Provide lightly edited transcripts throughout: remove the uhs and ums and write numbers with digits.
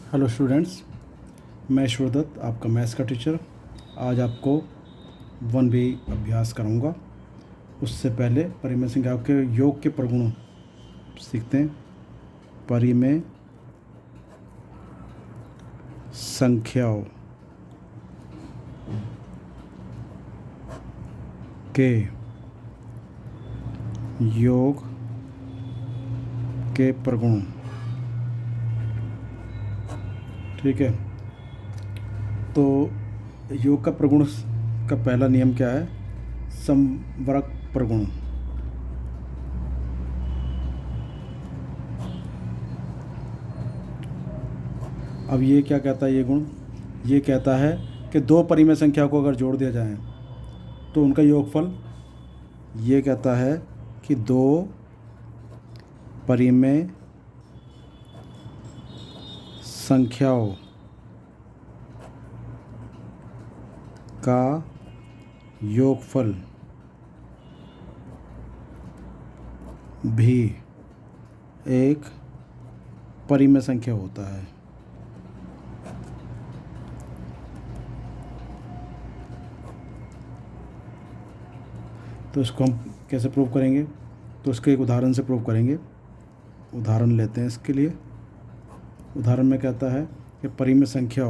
Hello students, मैं ईश्वरदत्त आपका maths का टीचर। आज आपको 1B अभ्यास कराऊंगा। उससे पहले परिमेय संख्याओं के योग के प्रगुण सीखते हैं। परिमेय संख्याओं के योग के प्रगुण। ठीक है, तो योग का प्रगुण का पहला नियम क्या है? समवर्ग प्रगुण। अब ये क्या कहता है? ये गुण ये कहता है कि दो परिमेय संख्या को अगर जोड़ दिया जाए तो उनका योगफल, ये कहता है कि दो परिमेय संख्याओं का योगफल भी एक परिमेय संख्या होता है। तो इसको हम कैसे प्रूव करेंगे? तो इसके एक उदाहरण से प्रूव करेंगे। उदाहरण लेते हैं इसके लिए। उदाहरण में कहता है कि परिमेय संख्या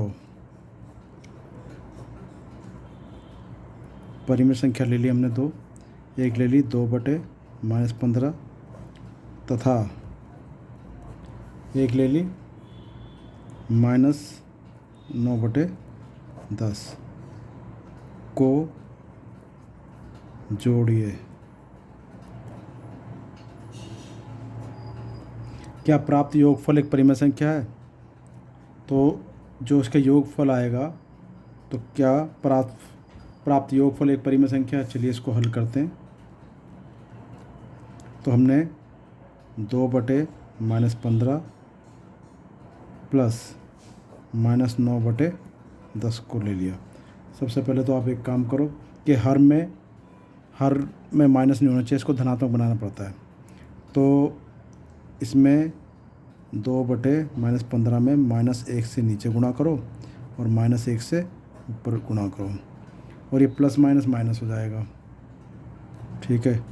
ले ली हमने दो। एक ले ली 2/-15 तथा एक ले ली -9/10 को जोड़िए। क्या प्राप्त योगफल एक परिमेय संख्या है? तो जो इसका योगफल आएगा, तो क्या प्राप्त योगफल एक परिमेय संख्या है? चलिए इसको हल करते हैं। तो हमने 2/-15 प्लस -9/10 को ले लिया। सबसे पहले तो आप एक काम करो कि हर में माइनस नहीं होना चाहिए, इसको धनात्मक बनाना पड़ता है। तो इसमें 2/-15 में -1 से नीचे गुणा करो और -1 से ऊपर गुणा करो, और ये प्लस माइनस माइनस हो जाएगा। ठीक है,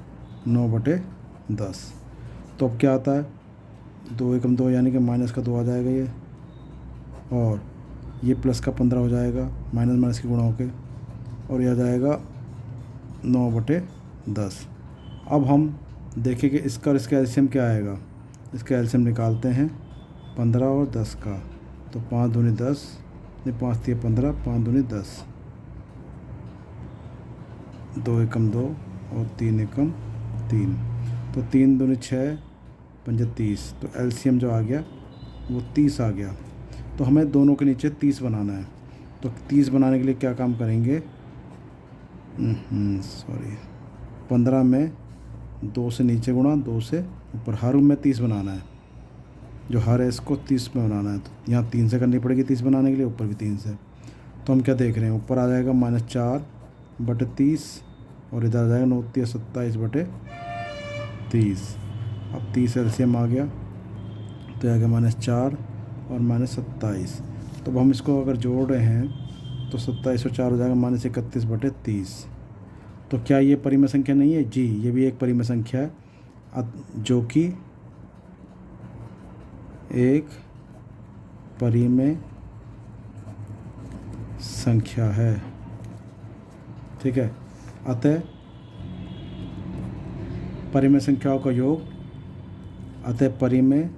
9/10। तो अब क्या आता है? 2 एकम 2 यानी कि माइनस का 2 आ जाएगा ये, और ये प्लस का 15 हो जाएगा माइनस माइनस के गुणा होके, और यह आ जाएगा 9/10। अब हम देखें कि इसका और इसका एलसीएम क्या आएगा। इसका एलसीएम निकालते हैं 15 और 10 का। तो 5 दूनी 10, 5 3 15, 5 दूनी 10, 2 एकम 2 और 3 एकम 3। तो 3 दूनी 6, 5 30। तो एलसीएम जो आ गया वो 30 आ गया। तो हमें दोनों के नीचे 30 बनाना है। तो 30 बनाने के लिए क्या काम करेंगे? 15 में 2 से नीचे गुणा, 2 से ऊपर। हर में 30 बनाना है, जो हर है इसको 30 में बनाना है। तो यहाँ 3 से करनी पड़ेगी 30 बनाने के लिए, ऊपर भी 3 से। तो हम क्या देख रहे हैं? ऊपर आ जाएगा -4/30 और इधर आ जाएगा 9 3 27/30। अब 30 एलसीएम आ गया, तो आ गया -4 और -27। तो अब हम इसको अगर जोड़ रहे हैं तो 27 और 4 हो जाएगा -31/30। तो क्या ये परिमेय संख्या नहीं है? जी, ये भी एक परिमेय संख्या है, जो कि एक परिमेय संख्या है। ठीक है, अतः परिमेय संख्याओं का योग, अतः परिमेय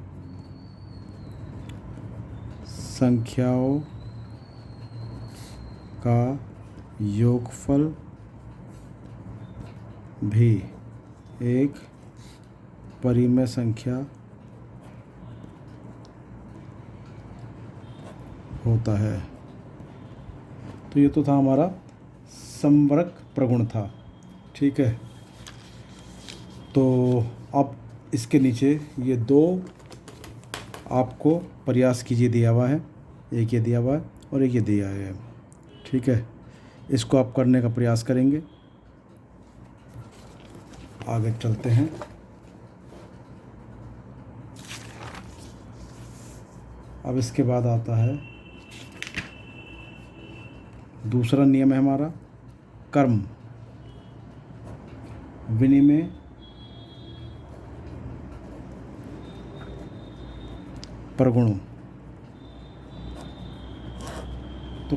संख्याओं का योगफल भी एक परिमेय संख्या होता है। तो ये तो था हमारा समवर्ग प्रगुण था। ठीक है, तो अब इसके नीचे ये दो आपको प्रयास कीजिए दिया हुआ है। एक ये दिया हुआ है और एक ये दिया है। ठीक है, इसको आप करने का प्रयास करेंगे। आगे चलते हैं। अब इसके बाद आता है दूसरा नियम है हमारा कर्म विनिमय परगुणों। तो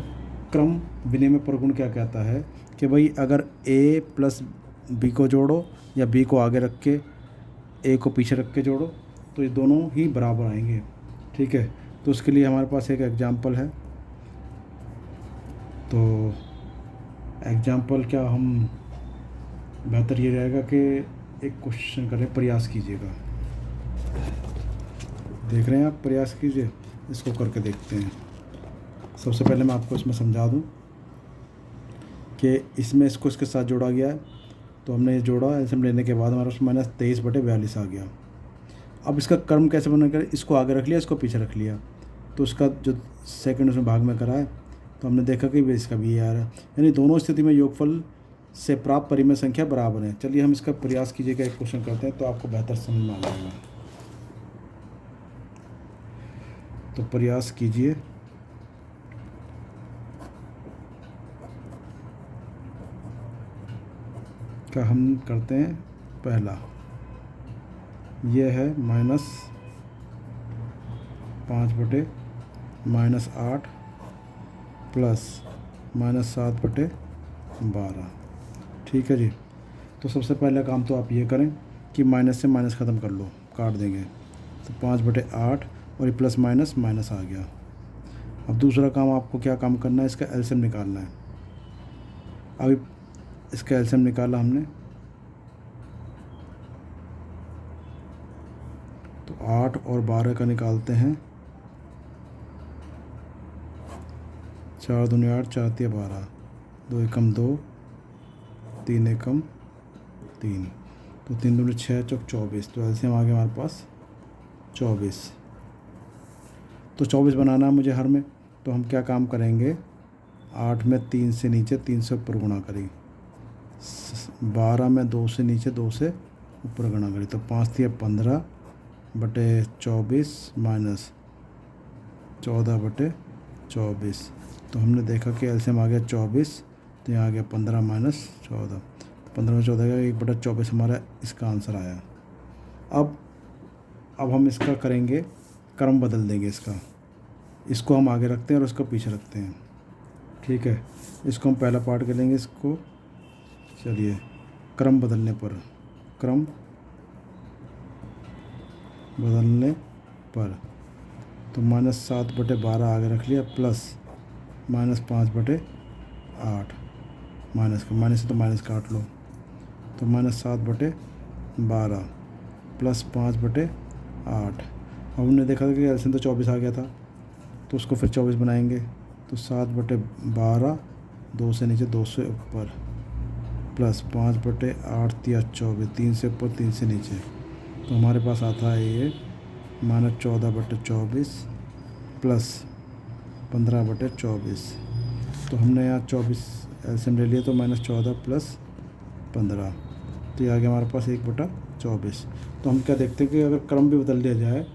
क्रम विनिमय परगुण क्या कहता है कि भाई अगर a प्लस बी को जोड़ो या b को आगे रख के a को पीछे रख के जोड़ो तो ये दोनों ही बराबर आएंगे। ठीक है, तो उसके लिए हमारे पास एक एग्जाम्पल है। तो एग्जाम्पल क्या, हम बेहतर ये रहेगा कि एक क्वेश्चन करें, प्रयास कीजिएगा। देख रहे हैं आप, प्रयास कीजिए, इसको करके देखते हैं। सबसे पहले मैं आपको इसमें समझा दूं कि इसमें इसको इसके साथ जोड़ा गया है, तो हमने ये जोड़ा, एलसीएम लेने के बाद हमारे पास -23/42 आ गया। अब इसका कर्म कैसे बनेगा, इसको आगे रख लिया, इसको पीछे रख लिया, तो उसका जो सेकंड उसमें भाग में करा है तो हमने देखा कि इसका भी आ रहा है, यानी दोनों स्थिति में योगफल से प्राप्त परिमेय संख्या बराबर है। चलिए हम इसका प्रयास कीजिएगा, एक क्वेश्चन करते हैं तो आपको बेहतर समझ में आ जाएगा। तो प्रयास कीजिए। का हम करते हैं पहला, ये है -5/-8 प्लस -7/12। ठीक है जी। तो सबसे पहला काम तो आप ये करें कि माइनस से माइनस ख़त्म कर लो, काट देंगे, तो 5/8 और ये प्लस माइनस माइनस आ गया। अब दूसरा काम आपको क्या काम करना है, इसका एलसीएम निकालना है। अभी इसका एलसीएम निकाला हमने, तो 8 और 12 का निकालते हैं। 4 दूनी 8, 4 तिया 12, 2 एकम 2, 3 एकम 3, तो 3 दूनी 6, चौक 24, तो एलसीएम आ गया हमारे पास 24। तो 24 बनाना है मुझे हर में, तो हम क्या काम करेंगे, 8 में 3 से नीचे 3 से ऊपर गुणा करें, 12 में 2 से नीचे 2 से ऊपर गुणा करें, तो 5 तिया 15/24 माइनस 14/24। तो हमने देखा कि एलसीएम आ गया 24, तो यहाँ आ गया 15 माइनस 14, 15 में 14 का 1/24 हमारा इसका आंसर आया। अब हम इसका करेंगे, क्रम बदल देंगे इसका, इसको हम आगे रखते हैं और उसको पीछे रखते हैं। ठीक है, इसको हम पहला पार्ट कर लेंगे इसको। चलिए, क्रम बदलने पर, क्रम बदलने पर, तो -7/12 आगे रख लिया, प्लस -5/8, माइनस का माइनस से तो माइनस काट लो, तो -7/12 प्लस 5/8। अब हमने देखा था कि एलसीएम तो 24 आ गया था, तो उसको फिर 24 बनाएंगे, तो 7/12, 2 से नीचे 2 से ऊपर, प्लस 5/8 तिया 24, 3 से ऊपर 3 से नीचे, तो हमारे पास आता है ये -14/24 प्लस 15/24। तो हमने यहाँ 24 एलसीएम ले लिया, तो -14 प्लस 15, तो ये आ गया हमारे पास 1/24। तो हम क्या देखते हैं कि अगर क्रम भी बदल दिया जाए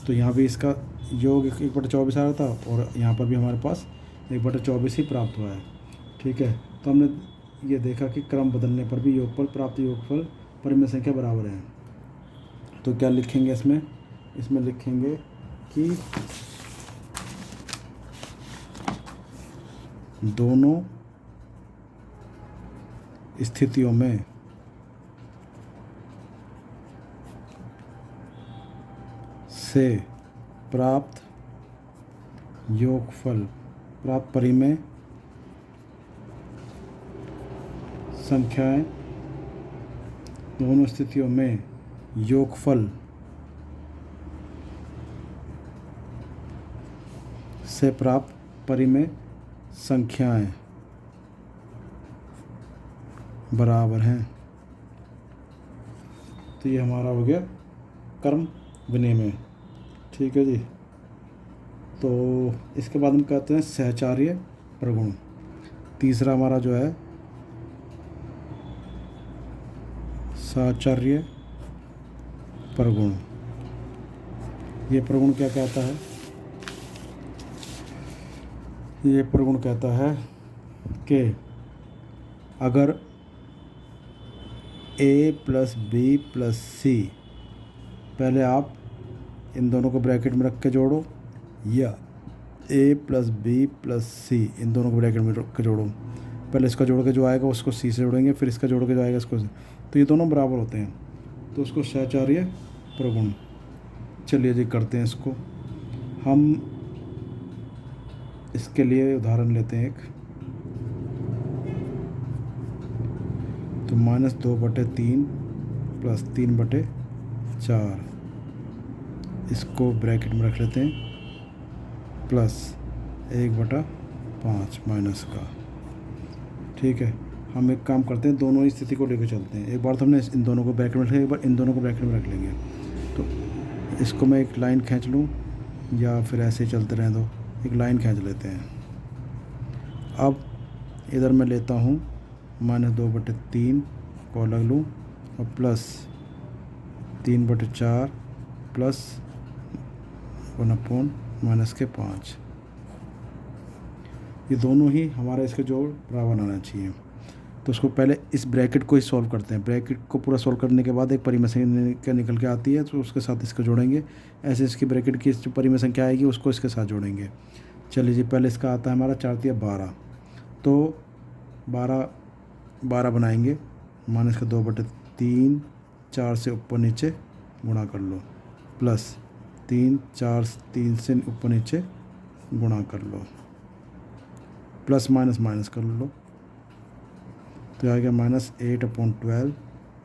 तो यहाँ भी इसका योग 1/24 आ रहा था और यहाँ पर भी हमारे पास 1/24 ही प्राप्त हुआ है। ठीक है, तो हमने ये देखा कि क्रम बदलने पर भी योगफल, प्राप्त योगफल परिमेय संख्या बराबर है। तो क्या लिखेंगे इसमें लिखेंगे कि दोनों स्थितियों में से प्राप्त योगफल, प्राप्त परिमेय संख्याएं, दोनों स्थितियों में योगफल से प्राप्त परिमेय संख्याएं बराबर हैं। तो ये हमारा हो गया कर्म विनिमय। ठीक है जी। तो इसके बाद हम कहते हैं सहचार्य प्रगुण। तीसरा हमारा जो है साचार्य प्रगुण। ये प्रगुण क्या कहता है ये प्रगुण कहता है कि अगर a प्लस बी प्लस सी, पहले आप इन दोनों को ब्रैकेट में रख के जोड़ो, या a प्लस बी प्लस सी इन दोनों को ब्रैकेट में रख के जोड़ो। पहले इसका जोड़ के जो आएगा उसको c से जोड़ेंगे, फिर इसका जोड़ के जो आएगा इसको से, तो ये दोनों बराबर होते हैं, तो उसको सहचार्य प्रगुण। चलिए जी करते हैं इसको। हम इसके लिए उदाहरण लेते हैं एक, तो -2/3 प्लस 3/4 इसको ब्रैकेट में रख लेते हैं, प्लस 1/5 माइनस का। ठीक है, हम एक काम करते हैं, दोनों ही स्थिति को लेकर चलते हैं। एक बार तो हमने इन दोनों को ब्रैकेट में रखेंगे, एक बार इन दोनों को ब्रैकेट में रख लेंगे। तो इसको मैं एक लाइन खींच लूँ या फिर ऐसे ही चलते रहें, दो एक लाइन खींच लेते हैं। अब इधर मैं लेता हूँ -2/3 को अलग लूँ और प्लस 3/4 प्लस 1/-5। ये दोनों ही हमारा इसके जोड़ बराबर आना चाहिए। तो उसको पहले इस ब्रैकेट को ही सॉल्व करते हैं। ब्रैकेट को पूरा सॉल्व करने के बाद एक परिमेय संख्या निकल के आती है, तो उसके साथ इसको जोड़ेंगे। ऐसे इसकी ब्रैकेट की जो परिमेय संख्या आएगी उसको इसके साथ जोड़ेंगे। चलिए जी, पहले इसका आता है हमारा 4×12, तो 12 बनाएंगे। -2/3 4 से ऊपर नीचे गुणा कर लो, प्लस 3 4 3 से ऊपर नीचे गुणा कर लो, प्लस माइनस माइनस कर लो, तो आ गया -8/12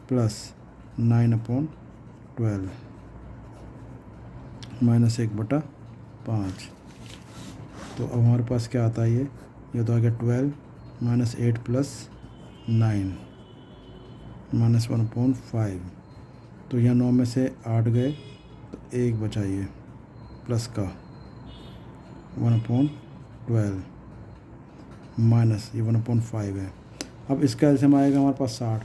प्लस 9/12 -1/5। तो अब हमारे पास क्या आता है, ये तो आ गया 12 -8 प्लस 9 -1/5। तो यहाँ 9 में से 8 गए तो 1 बचा, ये प्लस का 1/12 माइनस ये 1/5 है। अब इसका एलसीएम आएगा हमारे पास 60,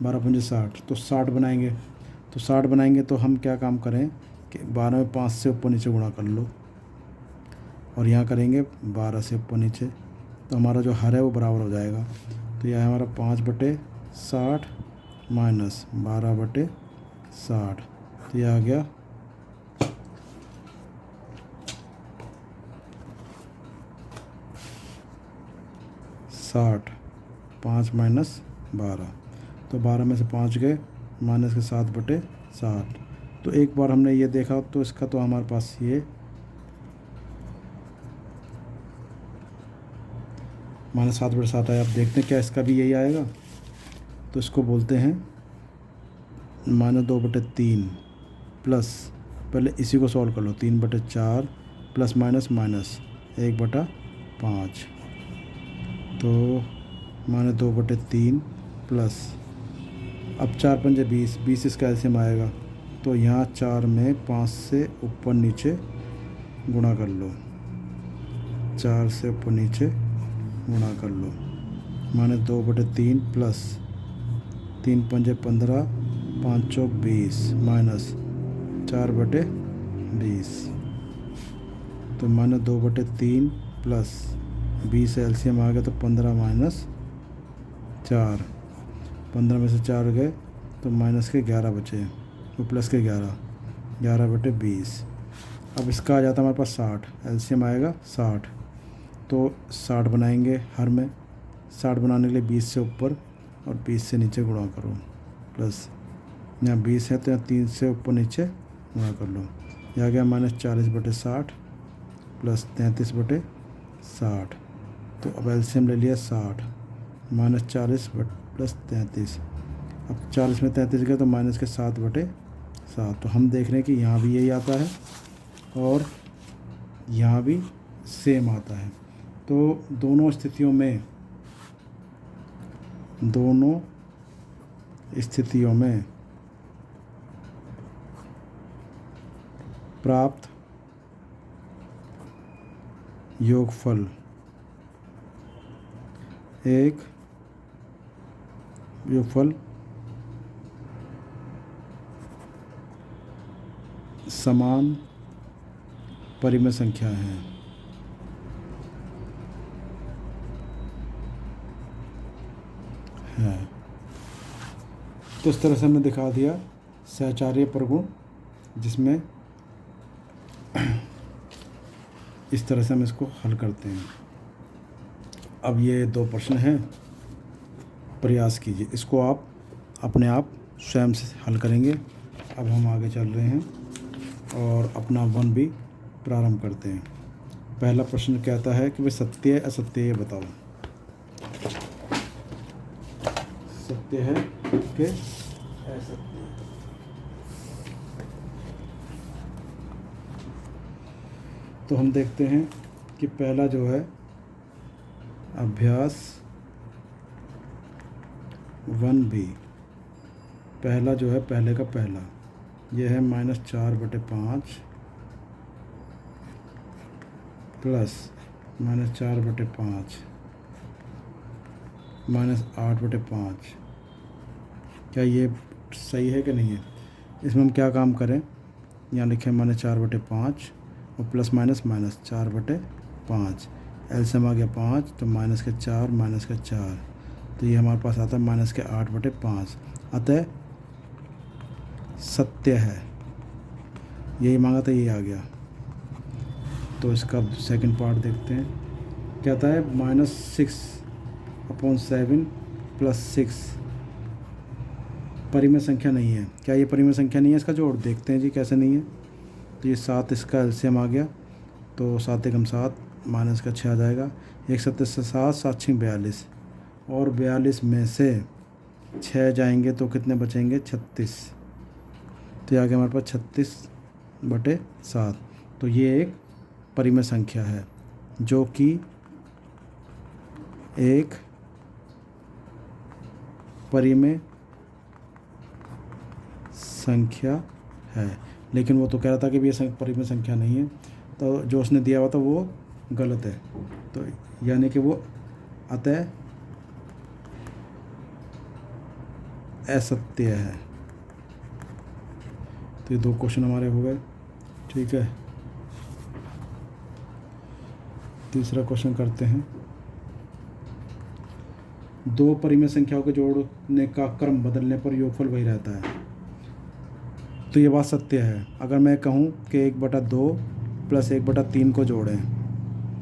12×5 60, तो 60 बनाएंगे। तो 60 बनाएंगे तो हम क्या काम करें कि 12 में 5 से ऊपर नीचे गुणा कर लो, और यहाँ करेंगे 12 से ऊपर नीचे, तो हमारा जो हर है वो बराबर हो जाएगा। तो यह है हमारा 5/60 माइनस 12/60, तो यह आ गया 60, 5 माइनस 12, तो 12 में से 5 गए, माइनस के 7/60। तो एक बार हमने ये देखा तो इसका तो हमारे पास ये -7/7 आया। अब देखते हैं क्या इसका भी यही आएगा। तो इसको बोलते हैं -2/3 प्लस, पहले इसी को सॉल्व कर लो, 3/4 प्लस माइनस माइनस 1/5, तो -2/3 प्लस, अब 4×5 20, 20 इसका एलसीएम आएगा। तो यहाँ 4 में 5 से ऊपर नीचे गुणा कर लो, 4 से ऊपर नीचे गुणा कर लो, -2/3 प्लस 3×5 15, 5×4 20 माइनस 4/20, तो -2/3 प्लस 20 एलसीएम आ गया, तो 15 माइनस 4, 15 में से 4 गए तो माइनस के 11 बचे, तो प्लस के 11, 11/20। अब इसका आ जाता है हमारे पास 60, एलसीएम आएगा 60, तो 60 बनाएंगे हर में। 60 बनाने के लिए 20 से ऊपर और 20 से नीचे गुणा करो, प्लस यहाँ 20 है तो यहाँ 3 से ऊपर नीचे गुणा कर लो, यह आ गया -40/60 प्लस 33/60। तो अब एलसीएम ले लिया 60, -40 प्लस 33, अब 40 में 33 गया तो माइनस के 7/7। तो हम देख रहे हैं कि यहाँ भी यही आता है और यहाँ भी सेम आता है। तो दोनों स्थितियों में प्राप्त योगफल समान परिमेय संख्या है। है। तो इस तरह से हमने दिखा दिया सहचार्य प्रगुण, जिसमें इस तरह से हम इसको हल करते हैं। अब ये 2 प्रश्न हैं, प्रयास कीजिए, इसको आप अपने आप स्वयं से हल करेंगे। अब हम आगे चल रहे हैं और अपना 1 भी प्रारंभ करते हैं। पहला प्रश्न कहता है कि भाई सत्य है असत्य ये बताओ। सत्य है कि असत्य। तो हम देखते हैं कि पहला जो है अभ्यास 1B, पहला जो है पहले का पहला, ये है -4/5 प्लस -4/5 -8/5। क्या ये सही है कि नहीं है? इसमें हम क्या काम करें, यहाँ लिखें -4/5 और प्लस माइनस माइनस 4/5, एलसीएम आ गया 5, तो -4 -4, तो ये हमारे पास आता है -8/5। अतः सत्य है, यही मांगा था, यही आ गया। तो इसका सेकंड पार्ट देखते हैं, क्या आता है -6/7 + 6। परिमेय संख्या नहीं है। क्या ये परिमेय संख्या नहीं है? इसका जोड़ देखते हैं जी कैसे नहीं है। तो ये 7, इसका एलसीएम आ गया, तो 7 × 7 -6 आ जाएगा। 1 7 से 7, 7 6 42, और 42 में से 6 जाएंगे तो कितने बचेंगे? 36। तो ये आ गया हमारे पास 36/7। तो ये एक परिमेय संख्या है, जो कि एक परिमेय संख्या है। लेकिन वो तो कह रहा था कि ये परिमेय संख्या नहीं है, तो जो उसने दिया हुआ था वो गलत है। तो यानी कि वो अतः असत्य है। तो ये 2 क्वेश्चन हमारे हो गए, ठीक है। तीसरा क्वेश्चन करते हैं। 2 परिमेय संख्याओं के जोड़ने का क्रम बदलने पर योगफल वही रहता है। तो ये बात सत्य है। अगर मैं कहूँ कि 1/2 + 1/3 को जोड़ें,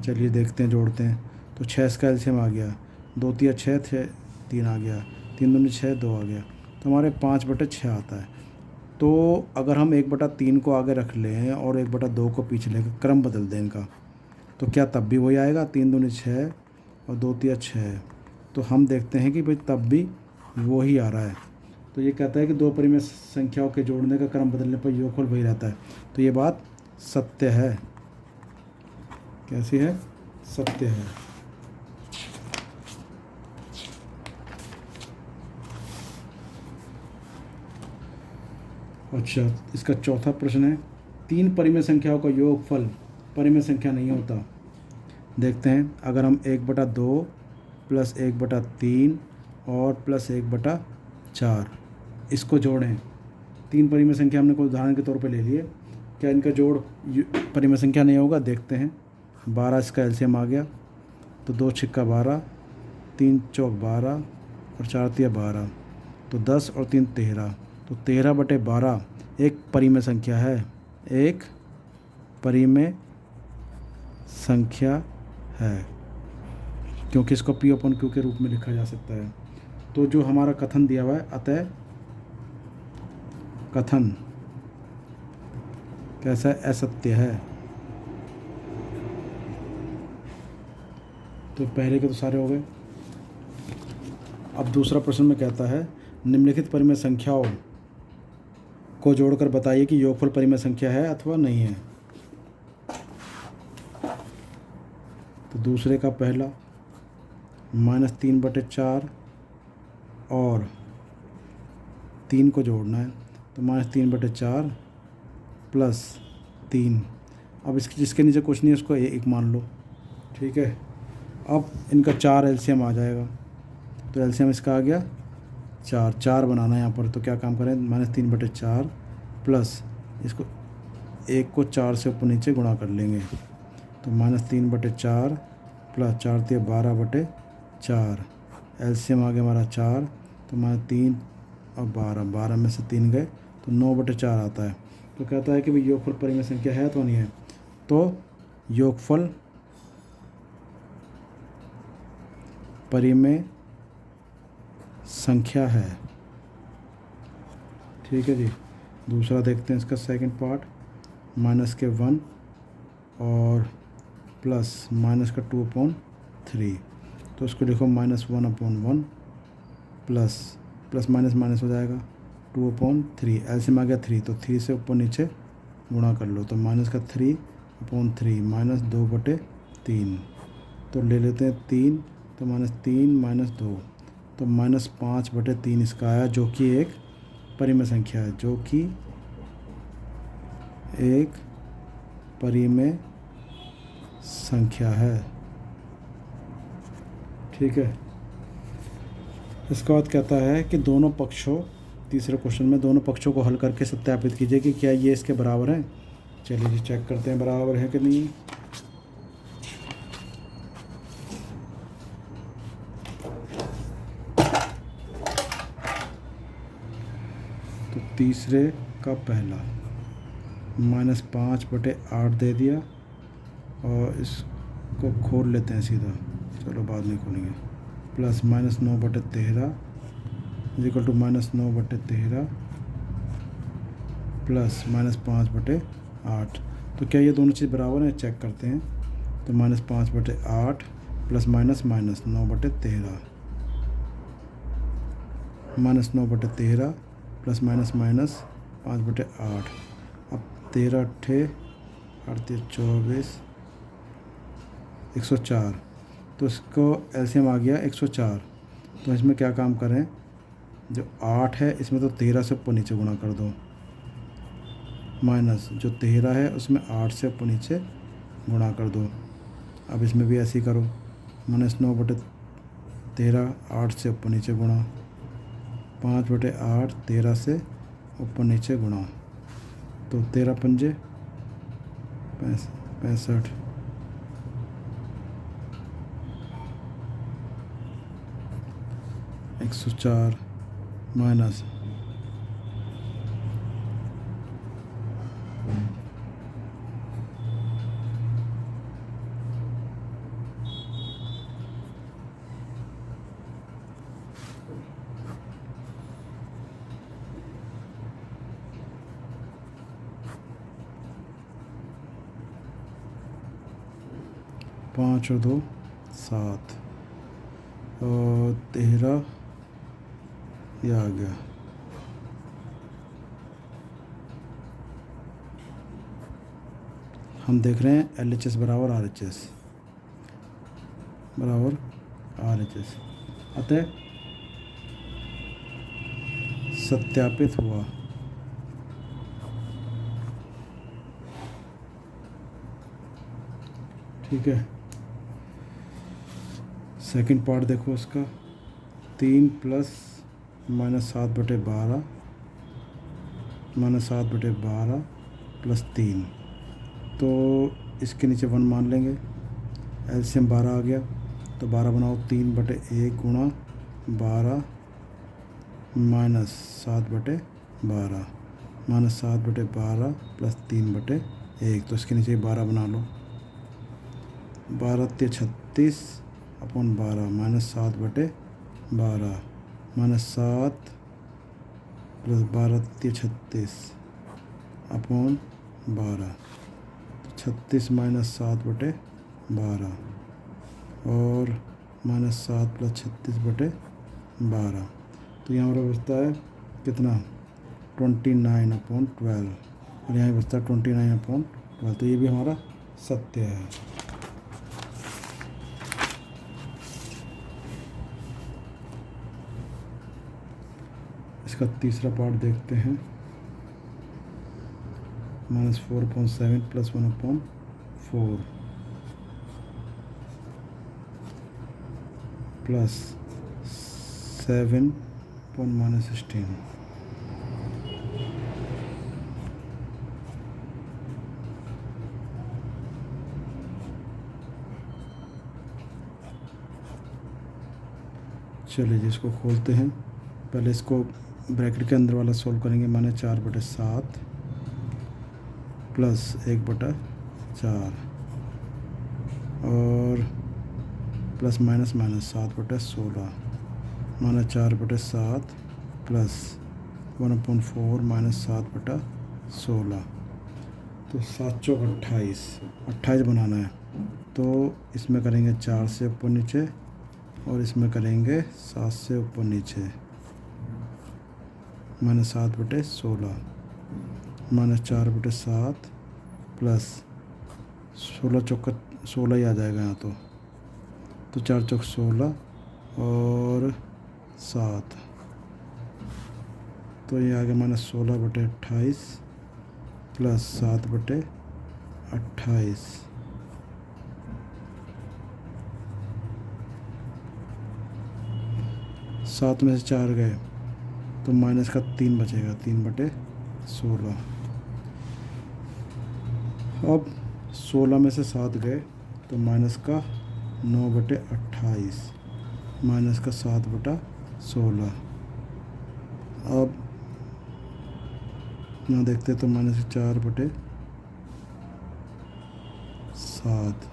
चलिए देखते हैं, जोड़ते हैं। तो 6 इसका एलसीएम आ गया, 2 × 3 = 6, 3 आ गया, 3 × 2 = 6, 2 आ गया, तो हमारे 5/6 आता है। तो अगर हम 1/3 को आगे रख लें और 1/2 को पीछे लें, क्रम बदल दें इनका, तो क्या तब भी वही आएगा? 3 × 2 = 6 और 2 × 3 = 6। तो हम देखते हैं कि भाई तब भी वो ही आ रहा है। तो ये कहता है कि 2 परिमेय संख्याओं के जोड़ने का क्रम बदलने पर योगफल वही रहता है। तो ये बात सत्य है। कैसी है? सत्य है। अच्छा, इसका चौथा प्रश्न है, 3 परिमेय संख्याओं का योगफल परिमेय संख्या नहीं होता। देखते हैं, अगर हम 1/2 + 1/3 और प्लस 1/4 इसको जोड़ें, 3 परिमेय संख्या हमने कोई उदाहरण के तौर पे ले लिए, क्या इनका जोड़ परिमेय संख्या नहीं होगा? देखते हैं। 12 इसका एलसीएम आ गया, तो 2 × 6 = 12, 3 × 4 = 12 और 4 × 3 = 12, तो 10 और 3 = 13, तो 13/12 एक परिमेय संख्या है, एक परिमेय संख्या है, क्योंकि इसको P/Q के रूप में लिखा जा सकता है। तो जो हमारा कथन दिया हुआ है, अतः कथन कैसा? असत्य है। तो पहले के तो सारे हो गए। अब दूसरा प्रश्न में कहता है, निम्नलिखित परिमेय संख्याओं को जोड़कर बताइए कि योगफल परिमेय संख्या है अथवा नहीं है। तो दूसरे का पहला -3/4 और 3 को जोड़ना है, तो -3/4 + 3। अब इसके जिसके नीचे कुछ नहीं है उसको 1 मान लो, ठीक है। अब इनका 4 एलसीएम आ जाएगा, तो एलसीएम इसका आ गया 4 बनाना है यहाँ पर। तो क्या काम करें, -3/4 प्लस इसको 1 को 4 से ऊपर नीचे गुणा कर लेंगे, तो -3/4 + 4 × 3 = 12/4 एलसीएम आ गया हमारा 4, तो हमारा 3 और 12, 12 में से 3 गए तो 9/4 आता है। तो कहता है कि भाई योगफल परिमेय संख्या है तो नहीं है, तो योगफल परिमेय संख्या है। ठीक है जी। दूसरा देखते हैं इसका सेकंड पार्ट, माइनस के 1 और प्लस माइनस का 2/3, तो उसको लिखो -1/1 प्लस प्लस माइनस माइनस हो जाएगा 2/3, एलसीएम आ गया 3, तो 3 से ऊपर नीचे गुणा कर लो, तो माइनस का 3/3 -2/3, तो ले लेते हैं 3, तो -3 -2, तो -5/3 इसका आया, जो कि एक परिमेय संख्या है, जो कि एक परिमेय संख्या है। ठीक है। इसके बाद कहता है कि दोनों पक्षों, तीसरे क्वेश्चन में दोनों पक्षों को हल करके सत्यापित कीजिए कि क्या ये इसके बराबर हैं। चलिए जी चेक करते हैं बराबर है कि नहीं। तो तीसरे का पहला -5/8 दे दिया, और इसको खोल लेते हैं सीधा, चलो बाद में खोलेंगे, प्लस -9/13 इक्वल टू -9/13 प्लस -5/8। तो क्या ये दोनों चीज़ बराबर हैं, चेक करते हैं। तो -5/8 plus minus minus 9/13 -9/13 plus minus minus 5/8। अब 13 अट्ठे 38 24 104, तो इसको एलसीएम आ गया 104। तो इसमें क्या काम करें, जो 8 है इसमें तो 13 से ऊपर नीचे गुणा कर दो, माइनस जो 13 है उसमें 8 से ऊपर नीचे गुणा कर दो। अब इसमें भी ऐसे ही करो, -9/13 8 से ऊपर नीचे गुणा, 5/8 13 से ऊपर नीचे गुणा, तो 13 पंजे 65, 104 माइनस 5 और 2 7 और 13 ये आ गया। हम देख रहे हैं LHS बराबर RHS बराबर RHS, अतः सत्यापित हुआ। ठीक है। सेकंड पार्ट देखो इसका, 3 प्लस -7/12 -7/12 प्लस 3, तो इसके नीचे 1 मान लेंगे, एलसीएम 12 आ गया, तो 12 बनाओ 3/1 गुणा 12 -7/12 -7/12 प्लस 3/1, तो इसके नीचे 12 बना लो, 12 × 36/12 -7/12 -7 प्लस 12 × 36/12, 36 -7/12 और -7 प्लस 36/12, तो यहाँ हमारा बचता है कितना 29/12, और यहाँ बचता है 29/12, तो ये भी हमारा सत्य है। इसका तीसरा पार्ट देखते हैं, -4/7 प्लस 1/4 प्लस 7/-16, चलिए जी इसको खोलते हैं। पहले इसको ब्रैकेट के अंदर वाला सोल्व करेंगे, माने 4/7 प्लस 1/4 और प्लस माइनस माइनस 7/16 माना 4/7 प्लस 1/4 माइनस 7/16। तो 7 चौक 28 बनाना है। तो इसमें करेंगे 4 से ऊपर नीचे और इसमें करेंगे 7 से ऊपर नीचे, माइनस 7/16 माइनस 4/7 प्लस 16 चौक 16 ही आ जाएगा यहाँ तो 4 चौक 16 और 7, तो ये आ गया माइनस 16/28 प्लस 7/28। 7 में से 4 गए तो माइनस का 3 बचेगा, 3/16। अब 16 में से 7 गए तो माइनस का 9/28 माइनस का 7/16। अब यहाँ देखते तो माइनस 4/7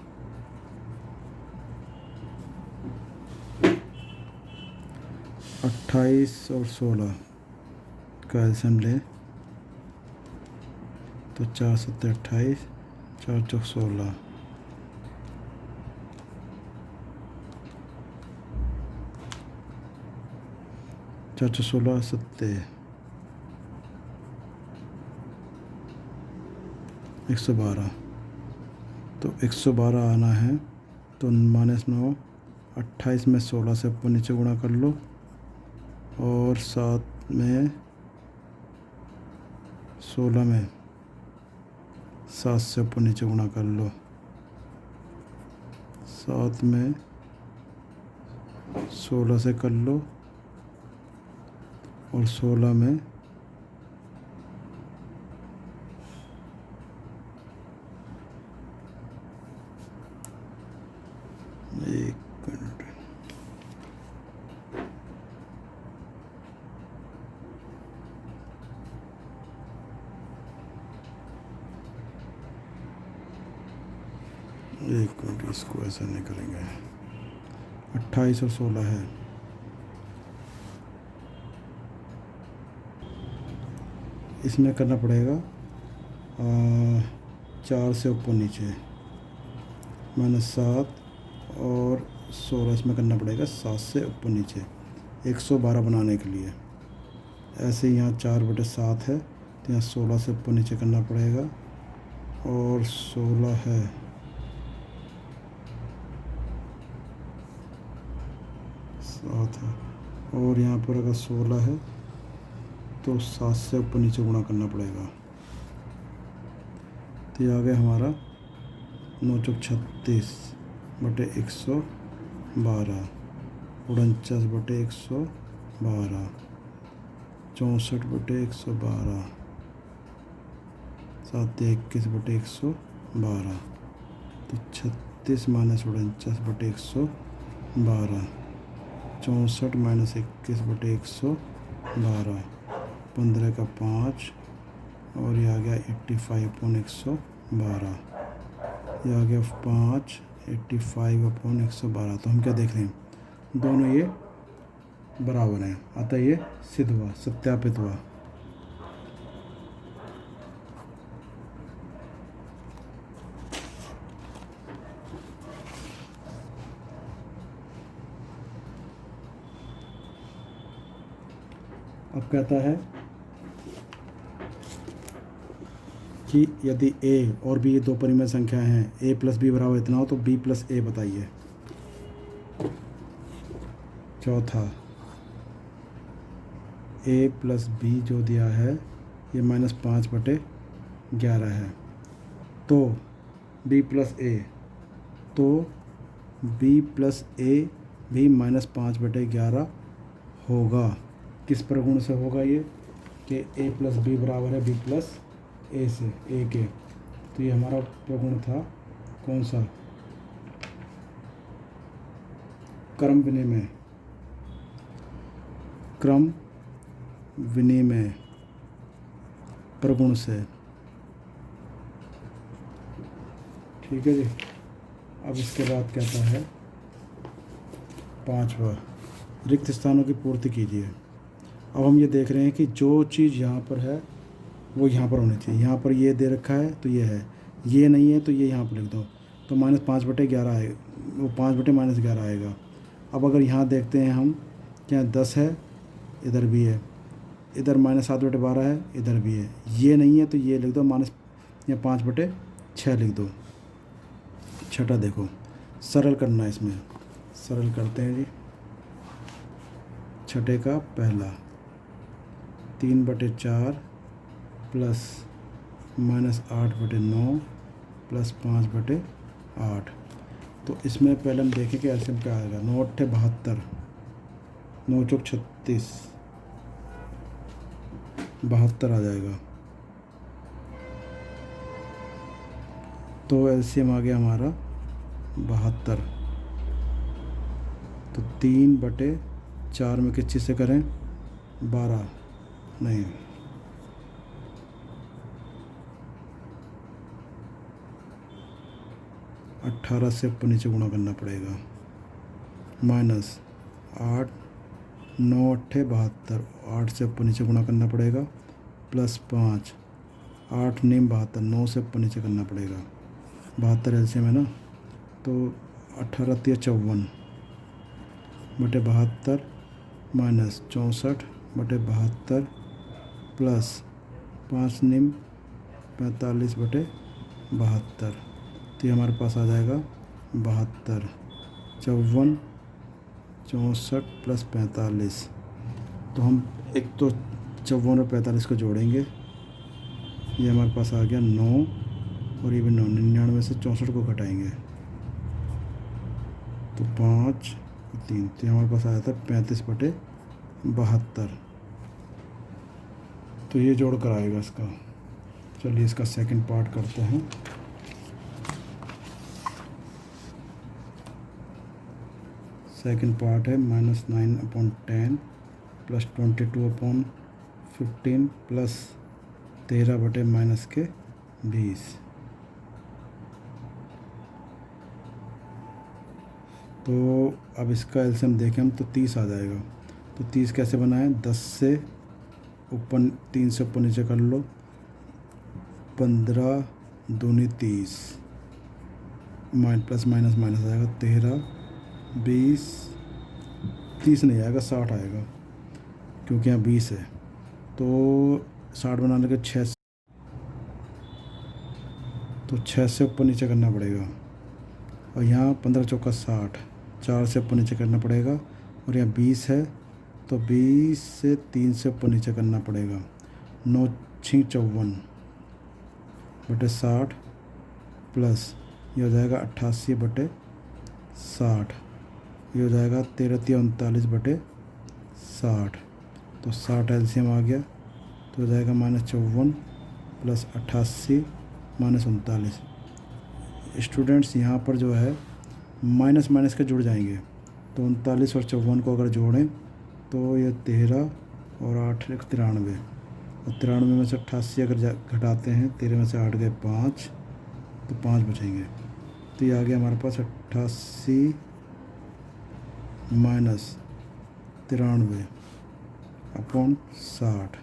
28 और 16 का एल्सियम लें तो 4 7 28 4 चौक 16 4 चौक 16 7 112। तो 112 आना है तो -9 28 में 16 से ऊपर नीचे गुणा कर लो और 7 में 16 में 7 से ऊपर नीचे गुणा कर लो, 7 में 16 से कर लो और 16 में 1 मिनट। एक मिनट, इसको ऐसा नहीं करेंगे। 28 और 16 है, इसमें करना पड़ेगा 4 से ऊपर नीचे -7 और 16 इसमें करना पड़ेगा 7 से ऊपर नीचे 112 बनाने के लिए। ऐसे ही यहाँ 4/7 है तो यहाँ 16 से ऊपर नीचे करना पड़ेगा और 16 है 7 है और यहाँ पर अगर 16 है तो 7 से ऊपर नीचे गुणा करना पड़ेगा। तो ये आ गया हमारा 9 चौक 36/112 49/112 64/112 7 21/112। तो 36 माइनस 49/112 64 माइनस 21/112 15 का 5 और ये आ गया 85/112। ये आ गया 5 85/112। तो हम क्या देख रहे हैं, दोनों ये बराबर हैं, अतः ये सिद्ध हुआ, सत्यापित हुआ। अब कहता है कि यदि a और b ये दो परिमेय संख्याएं हैं, a प्लस बी बराबर इतना हो तो b प्लस a बताइए। चौथा, a प्लस बी जो दिया है ये -5/11 है, तो b प्लस a, तो b प्लस a भी -5/11 होगा। किस प्रगुण से होगा ये कि a प्लस बी बराबर है b प्लस a से, a के। तो ये हमारा प्रगुण था कौन सा, क्रम विनिमय। क्रम विनिमय प्रगुण से। ठीक है जी। अब इसके बाद कहता है 5वां, रिक्त स्थानों की पूर्ति कीजिए। अब हम ये देख रहे हैं कि जो चीज़ यहाँ पर है वो यहाँ पर होनी चाहिए। यहाँ पर ये दे रखा है तो ये है, ये नहीं है तो ये यहाँ पर लिख दो, तो -5/11 आएगा, वो 5/-11 आएगा। अब अगर यहाँ देखते हैं हम, क्या 10 है, इधर भी है, इधर -7/12 है, इधर भी है, ये नहीं है तो ये लिख दो या 5/6 लिख दो। छठा देखो, सरल करना है, इसमें सरल करते हैं जी। छठे का पहला 3/4 प्लस -8/9 प्लस 5/8। तो इसमें पहले हम देखें कि एलसीएम क्या आएगा। 9 × 8 = 72, 9 × 4 = 36, 72 आ जाएगा। तो एलसीएम आ गया हमारा 72। तो 3/4 में किस चीज़ से करें, 12 नहीं, 18 से ऊपर नीचे गुणा करना पड़ेगा। -8, 9 × 8 = 72, 8 से ऊपर नीचे गुणा करना पड़ेगा, प्लस 5, 8 × 9 = 72, 9 से ऊपर नीचे करना पड़ेगा। 72 एलसीएम है ना, तो 18 × 3 = 54/72 -64/72 प्लस 5 × 9 = 45/72। तो ये हमारे पास आ जाएगा 72, 54, 64 प्लस 45। तो हम एक तो 54 और 45 को जोड़ेंगे, ये हमारे पास आ गया 9, और ये भी 9, 99 से 64 को घटाएंगे तो 5, 3, तो हमारे पास आया था 35/72। तो ये जोड़ कर आएगा इसका। चलिए इसका सेकंड पार्ट करते हैं। सेकंड पार्ट है -9/10 प्लस 22/15 प्लस 13/-20। तो अब इसका एलसीएम देखें हम तो 30 आ जाएगा। तो 30 कैसे बनाएं, 10 से ऊपर, 3 से ऊपर नीचे कर लो, 15 दूनी 30, प्लस माइनस आ जाएगा 13, 20, 30 नहीं आएगा, 60 आएगा, क्योंकि यहाँ 20 है। तो 60 बनाने के 6, तो 6 से ऊपर नीचे करना पड़ेगा, और यहाँ 15 × 4 = 60, 4 से ऊपर नीचे करना पड़ेगा, और यहाँ 20 है तो 20 से 3 से ऊपर नीचे करना पड़ेगा, 9 × 6 = 54/60 प्लस ये हो जाएगा 88/60, ये हो जाएगा 13 × 3 = 39/60। तो 60 एलसीएम आ गया, तो हो जाएगा -54 प्लस 88 -39। स्टूडेंट्स यहाँ पर जो है माइनस के जुड़ जाएंगे, तो 39 और 54 को अगर जोड़ें तो ये 13 और 8 = 93, और 93 में से 88 अगर घटाते हैं, 13 में से 8 गए 5, तो 5 बचेंगे। तो ये आ गया हमारे पास 88 - 93/60।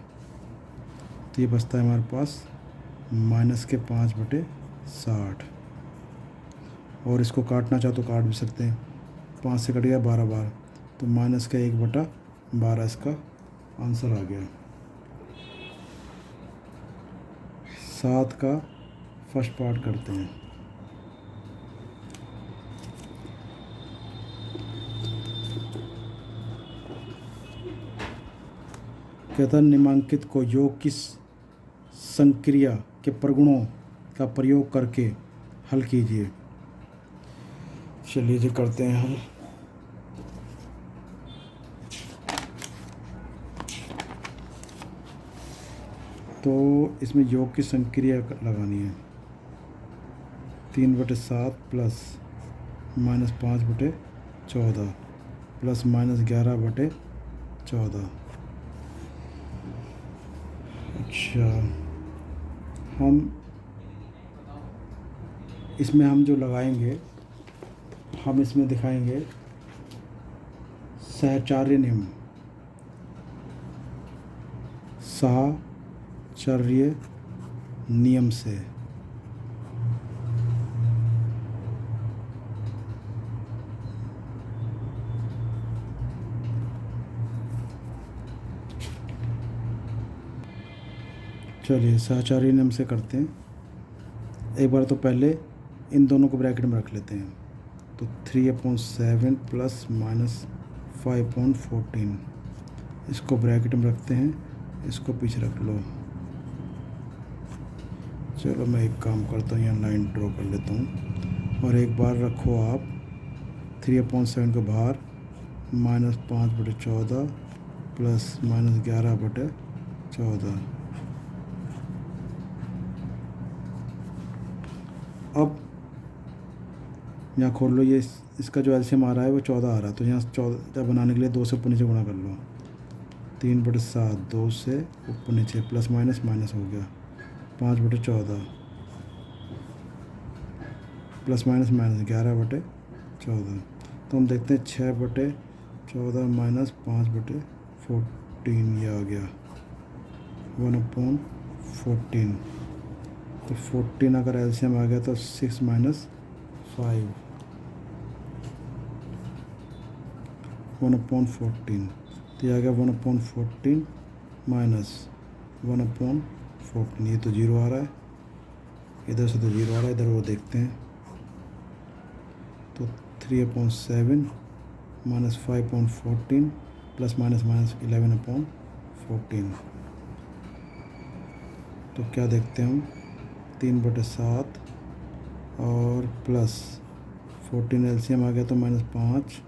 तो ये बचता है हमारे पास -5/60। और इसको काटना चाहो तो काट भी सकते हैं, 5 से कट गया 12 बार, तो -1/12 इसका आंसर आ गया। 7 का फर्स्ट पार्ट करते हैं। कहता निम्नांकित को योग की संक्रिया के प्रगुणों का प्रयोग करके हल कीजिए। चलिए जी करते हैं हल। तो इसमें योग की संक्रिया लगानी है, 3/7 प्लस -5/14 प्लस -11/14। अच्छा, हम इसमें हम जो लगाएंगे, हम इसमें दिखाएंगे सहचार्य नियम, साहचर्य नियम से। चलिए सहचार्य नियम से करते हैं। एक बार तो पहले इन दोनों को ब्रैकेट में रख लेते हैं। तो 3/7 प्लस माइनस 5/14, इसको ब्रैकेट में रखते हैं, इसको पीछे रख लो। चलो मैं एक काम करता हूँ, यहाँ लाइन ड्रॉ कर लेता हूँ। और एक बार रखो आप 3/7 को बाहर, -5/14 प्लस -11/14। अब यहाँ खोल लो, ये इसका जो एलसीएम आ रहा है वो 14 आ रहा है। तो यहाँ 14 बनाने के लिए 2 से ऊपर नीचे गुणा कर लो। 3/7 2 से ऊपर नीचे प्लस माइनस माइनस हो गया, 5/14 प्लस माइनस माइनस 11/14। तो हम देखते हैं 6/14 माइनस 5/14, ये आ गया 1/14। तो 14 अगर एलसीएम आ गया तो 6 माइनस 5, 1/14। तो ये आ गया 1/14 माइनस 1/14। ये तो 0 आ रहा है, इधर से तो 0 आ रहा है, इधर वो देखते हैं। तो 3/7 माइनस 5/14 प्लस माइनस माइनस 11/14। तो क्या देखते हैं हम, 3/7 और प्लस 14 एलसीएम आ गया तो -5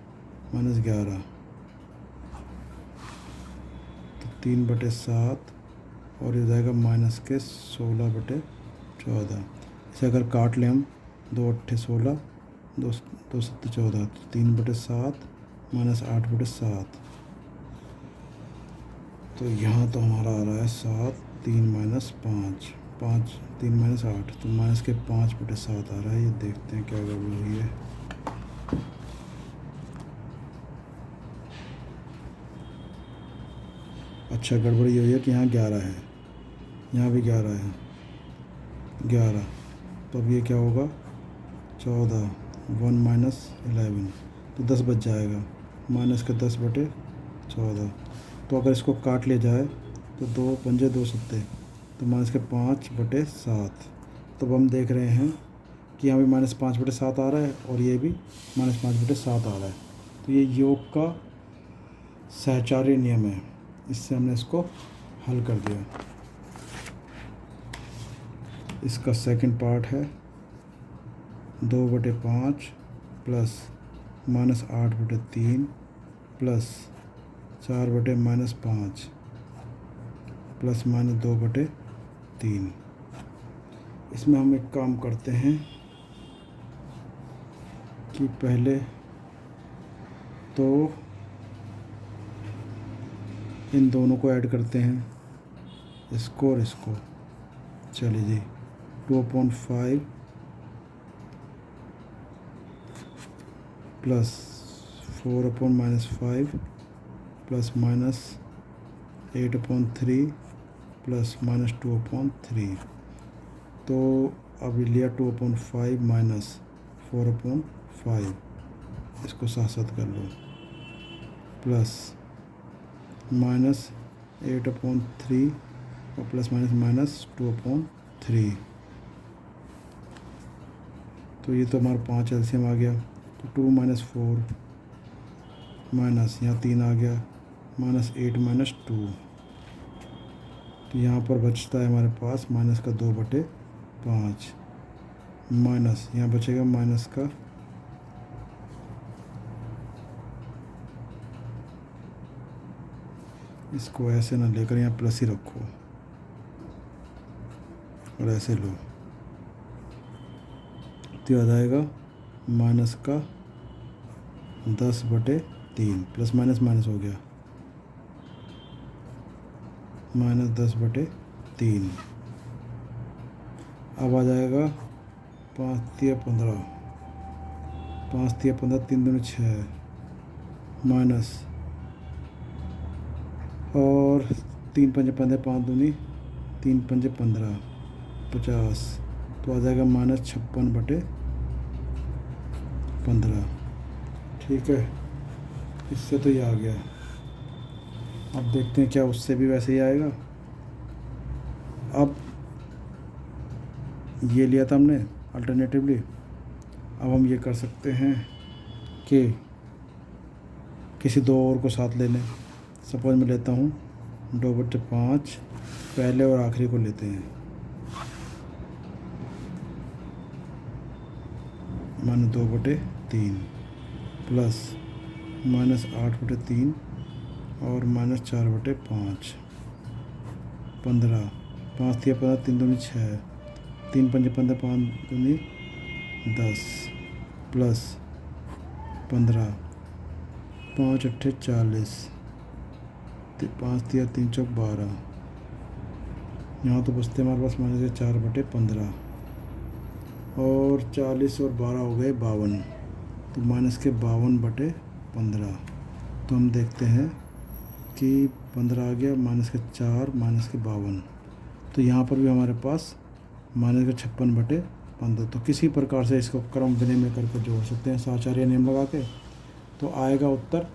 -11। तो 3/7 और ये जाएगा माइनस के 16/14। इसे अगर काट लें हम, 2 8 16, 2 7 14, तो 3/7 माइनस 8/7। तो यहाँ तो हमारा आ रहा है 7, 3 माइनस 5, 5 3 माइनस 8, तो माइनस के 5/7 आ रहा है। ये देखते हैं क्या गड़बड़ हुई है। अच्छा, गड़बड़ ये हुई है कि यहाँ 11 है, यहाँ भी 11 है, 11। तो अब ये क्या होगा, 14, 1 माइनस 11, तो 10 बच जाएगा, माइनस का 10/14। तो अगर इसको काट लिया जाए तो 2 पंजे 2 सत्ते, तो माइनस के 5/7। तो अब हम देख रहे हैं कि यहाँ भी -5/7 आ रहा है और ये भी -5/7 आ रहा है। तो ये योग का सहचार्य नियम है, इससे हमने इसको हल कर दिया। इसका सेकंड पार्ट है 2/5 प्लस -8/3 प्लस 4/-5 प्लस -2/3। इसमें हम एक काम करते हैं कि पहले तो इन दोनों को ऐड करते हैं, इसको और इसको। चलिए जी, 2/5 प्लस 4/-5 प्लस -8/3 प्लस -2/3। तो अब लिया 2/5 माइनस 4/5, इसको साथ साथ कर लो, प्लस -8/3 और प्लस माइनस -2/3। तो ये तो हमारा 5 एलसीएम आ गया। तो 2 - 4 माइनस यहाँ 3 आ गया, -8 - 2। तो यहाँ पर बचता है हमारे पास माइनस का 2/5 माइनस यहाँ बचेगा माइनस का इसको ऐसे ना लेकर यहाँ प्लस ही रखो और ऐसे लो, तो आ जाएगा माइनस का 10/3 प्लस माइनस माइनस हो गया, -10/3। 3। अब आ जाएगा 5 तिया 15, 5 तिया 15, 3 दूनी 6 माइनस, और 3 पंजे 15, 5 दूनी 3 पंजे 15, 50। तो आ जाएगा -56/15। ठीक है, इससे तो ये आ गया। अब देखते हैं क्या उससे भी वैसे ही आएगा। अब ये लिया था हमने अल्टरनेटिवली, अब हम ये कर सकते हैं कि किसी दो और को साथ ले लें। सपोज मैं लेता हूँ 2/5, पहले और आखिरी को लेते हैं, -2/3 प्लस -8/3 और -4/5, 15, 5 तिया 15, 3 दूनी 6, 3 पंजे 15, 5 दूनी 10 प्लस 15, 5 अट्ठे 40, 5 तिया 3 चौक 12। यहाँ तो बचते हमारे पास -4/15, और 40 और 12 हो गए 52, तो -52/15। तो हम देखते हैं कि 15 आ गया, -4 -52। तो यहाँ पर भी हमारे पास -56/15। तो किसी प्रकार से इसको क्रम विनिमय करके जोड़ सकते हैं साचार्य नियम लगा के, तो आएगा उत्तर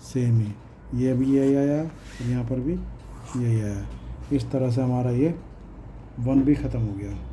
सेम ही। ये भी यही आया और यहाँ पर भी यही आया। इस तरह से हमारा ये 1 भी ख़त्म हो गया।